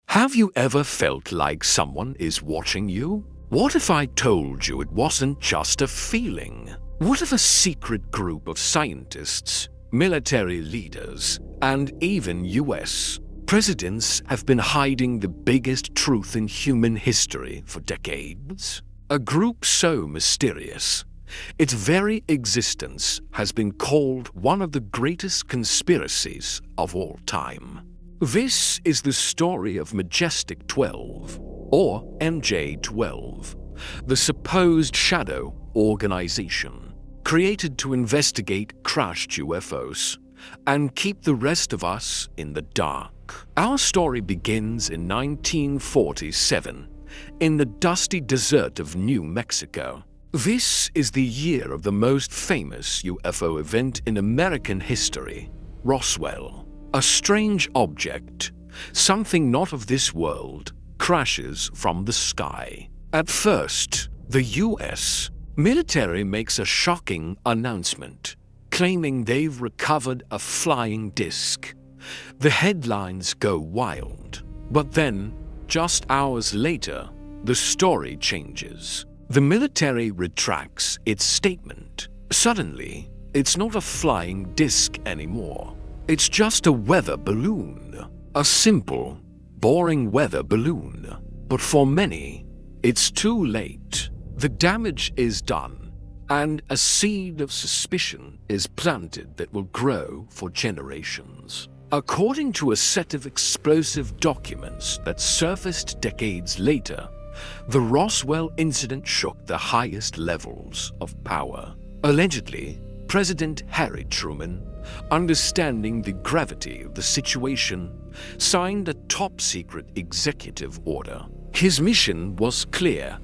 Have you ever felt like someone is watching you? What if I told you it wasn't just a feeling? What if a secret group of scientists, military leaders, and even US presidents have been hiding the biggest truth in human history for decades? A group so mysterious, its very existence has been called one of the greatest conspiracies of all time. This is the story of Majestic-12, or MJ-12, the supposed shadow organization created to investigate crashed UFOs and keep the rest of us in the dark. Our story begins in 1947 in the dusty desert of New Mexico. This is the year of the most famous UFO event in American history, Roswell. A strange object, something not of this world, crashes from the sky. At first, the US military makes a shocking announcement, claiming they've recovered a flying disc. The headlines go wild. But then, just hours later, the story changes. The military retracts its statement. Suddenly, it's not a flying disc anymore. It's just a weather balloon. A simple, boring weather balloon. But for many, it's too late. The damage is done, and a seed of suspicion is planted that will grow for generations. According to a set of explosive documents that surfaced decades later, the Roswell Incident shook the highest levels of power. Allegedly, President Harry Truman, understanding the gravity of the situation, signed a top-secret executive order. His mission was clear: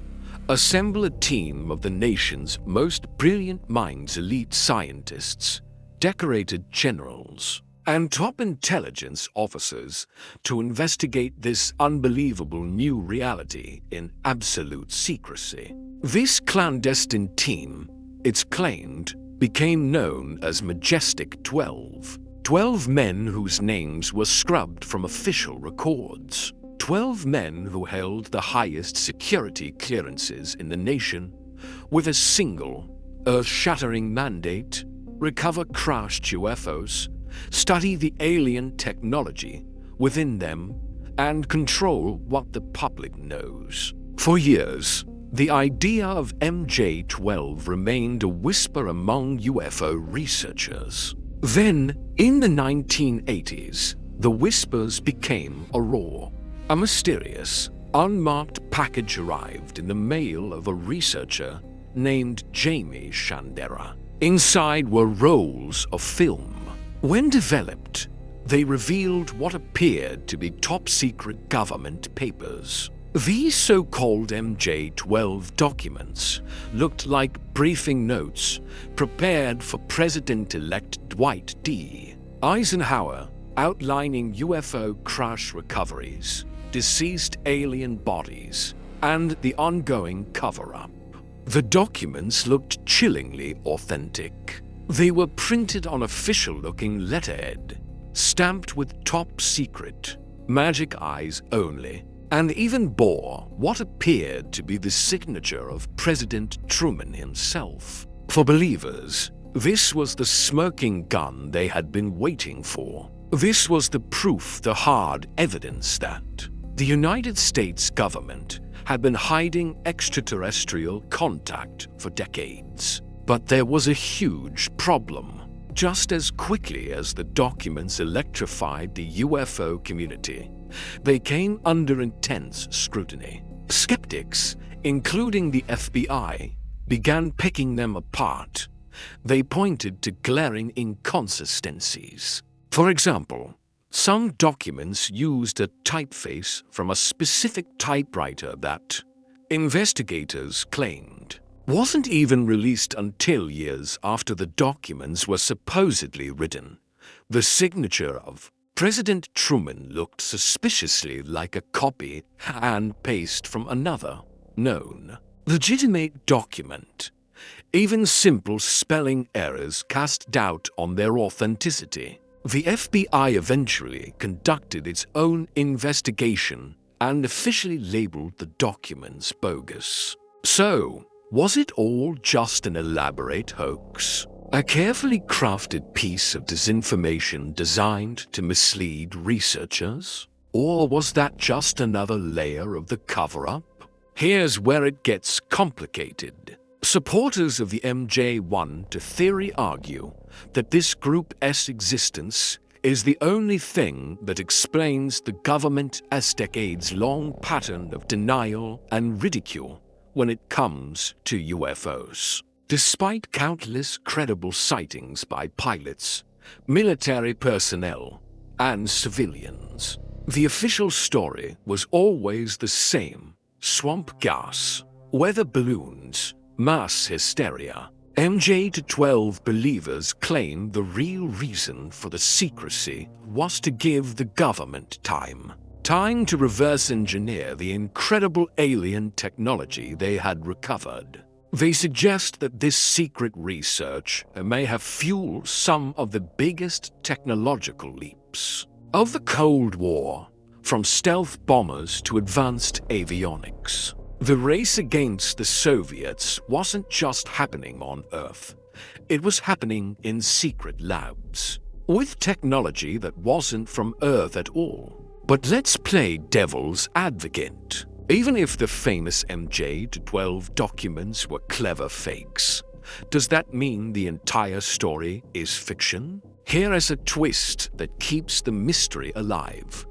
assemble a team of the nation's most brilliant minds, elite scientists, decorated generals, and top intelligence officers to investigate this unbelievable new reality in absolute secrecy. This clandestine team, it's claimed, became known as Majestic-12. 12 men whose names were scrubbed from official records. 12 men who held the highest security clearances in the nation, with a single, earth-shattering mandate: recover crashed UFOs, study the alien technology within them, and control what the public knows. For years, the idea of MJ-12 remained a whisper among UFO researchers. Then, in the 1980s, the whispers became a roar. A mysterious, unmarked package arrived in the mail of a researcher named Jamie Shandera. Inside were rolls of film. When developed, they revealed what appeared to be top-secret government papers. These so-called MJ-12 documents looked like briefing notes prepared for President-elect Dwight D. Eisenhower, outlining UFO crash recoveries, deceased alien bodies, and the ongoing cover-up. The documents looked chillingly authentic. They were printed on official-looking letterhead, stamped with top secret, magic eyes only, and even bore what appeared to be the signature of President Truman himself. For believers, this was the smoking gun they had been waiting for. This was the proof, the hard evidence that the United States government had been hiding extraterrestrial contact for decades. But there was a huge problem. Just as quickly as the documents electrified the UFO community, they came under intense scrutiny. Skeptics, including the FBI, began picking them apart. They pointed to glaring inconsistencies. For example, some documents used a typeface from a specific typewriter that, investigators claimed, wasn't even released until years after the documents were supposedly written. The signature of President Truman looked suspiciously like a copy and paste from another, known, legitimate document. Even simple spelling errors cast doubt on their authenticity. The FBI eventually conducted its own investigation and officially labeled the documents bogus. So, was it all just an elaborate hoax? A carefully crafted piece of disinformation designed to mislead researchers? Or was that just another layer of the cover-up? Here's where it gets complicated. Supporters of the MJ-12 theory argue that this Group S existence is the only thing that explains the government's decades-long pattern of denial and ridicule when it comes to UFOs. Despite countless credible sightings by pilots, military personnel, and civilians, the official story was always the same: swamp gas, weather balloons, mass hysteria. MJ-12 believers claim the real reason for the secrecy was to give the government time to reverse engineer the incredible alien technology they had recovered. They suggest that this secret research may have fueled some of the biggest technological leaps of the Cold War, from stealth bombers to advanced avionics. The race against the Soviets wasn't just happening on Earth. It was happening in secret labs, with technology that wasn't from Earth at all. But let's play devil's advocate. Even if the famous MJ-12 documents were clever fakes, does that mean the entire story is fiction? Here is a twist that keeps the mystery alive.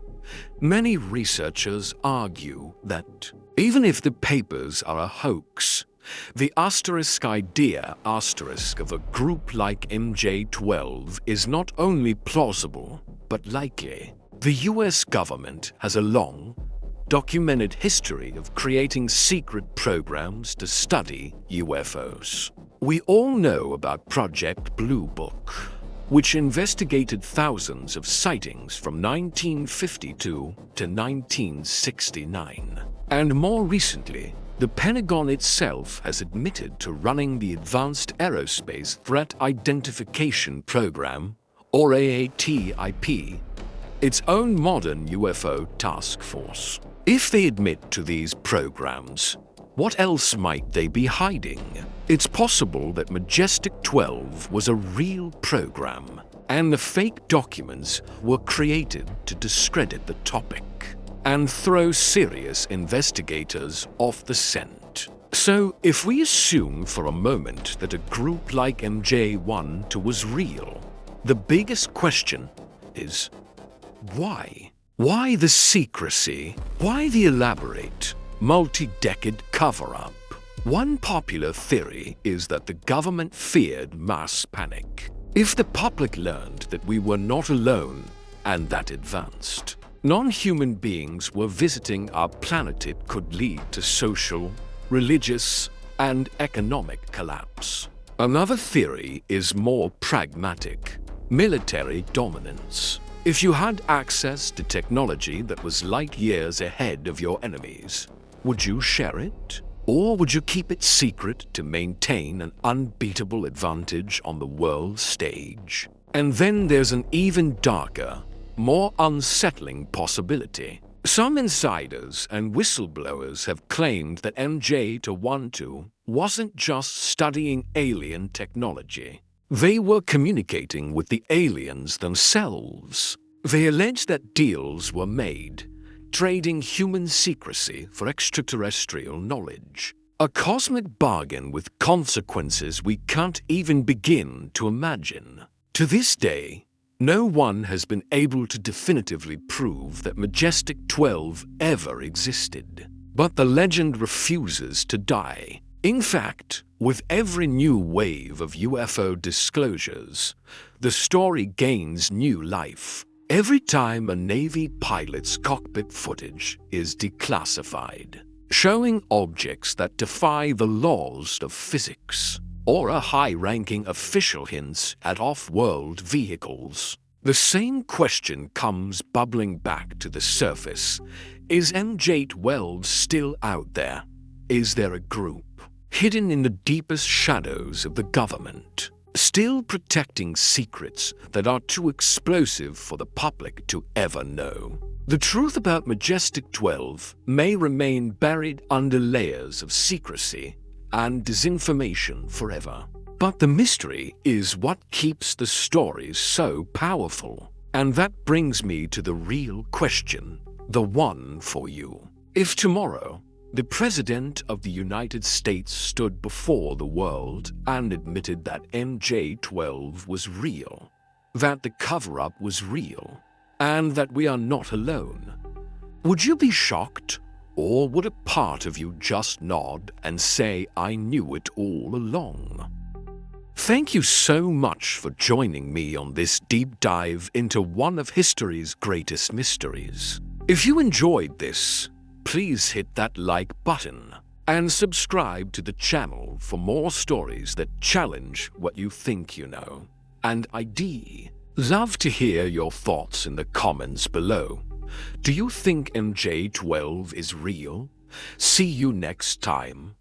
Many researchers argue that even if the papers are a hoax, the idea of a group like MJ-12 is not only plausible, but likely. The US government has a long, documented history of creating secret programs to study UFOs. We all know about Project Blue Book, which investigated thousands of sightings from 1952 to 1969. And more recently, the Pentagon itself has admitted to running the Advanced Aerospace Threat Identification Program, or AATIP, its own modern UFO task force. If they admit to these programs, what else might they be hiding? It's possible that Majestic-12 was a real program, and the fake documents were created to discredit the topic and throw serious investigators off the scent. So, if we assume for a moment that a group like MJ-12 was real, the biggest question is, why? Why the secrecy? Why the elaborate, multi-decade cover-up? One popular theory is that the government feared mass panic. If the public learned that we were not alone and that advanced non-human beings were visiting our planet, it could lead to social, religious, and economic collapse. Another theory is more pragmatic: military dominance. If you had access to technology that was light years ahead of your enemies, would you share it? Or would you keep it secret to maintain an unbeatable advantage on the world stage? And then there's an even darker, more unsettling possibility. Some insiders and whistleblowers have claimed that MJ-12 wasn't just studying alien technology. They were communicating with the aliens themselves. They allege that deals were made, trading human secrecy for extraterrestrial knowledge. A cosmic bargain with consequences we can't even begin to imagine. To this day, no one has been able to definitively prove that Majestic-12 ever existed. But the legend refuses to die. In fact, with every new wave of UFO disclosures, the story gains new life. Every time a Navy pilot's cockpit footage is declassified, showing objects that defy the laws of physics, or a high-ranking official hints at off-world vehicles, the same question comes bubbling back to the surface. Is MJ-12 still out there? Is there a group hidden in the deepest shadows of the government still protecting secrets that are too explosive for the public to ever know. The truth about Majestic-12 may remain buried under layers of secrecy and disinformation forever. But the mystery is what keeps the stories so powerful. And that brings me to the real question, the one for you. If tomorrow, the President of the United States stood before the world and admitted that MJ-12 was real, that the cover-up was real, and that we are not alone, would you be shocked? Or would a part of you just nod and say, I knew it all along? Thank you so much for joining me on this deep dive into one of history's greatest mysteries. If you enjoyed this, please hit that like button and subscribe to the channel for more stories that challenge what you think you know. And I'd love to hear your thoughts in the comments below. Do you think MJ-12 is real? See you next time.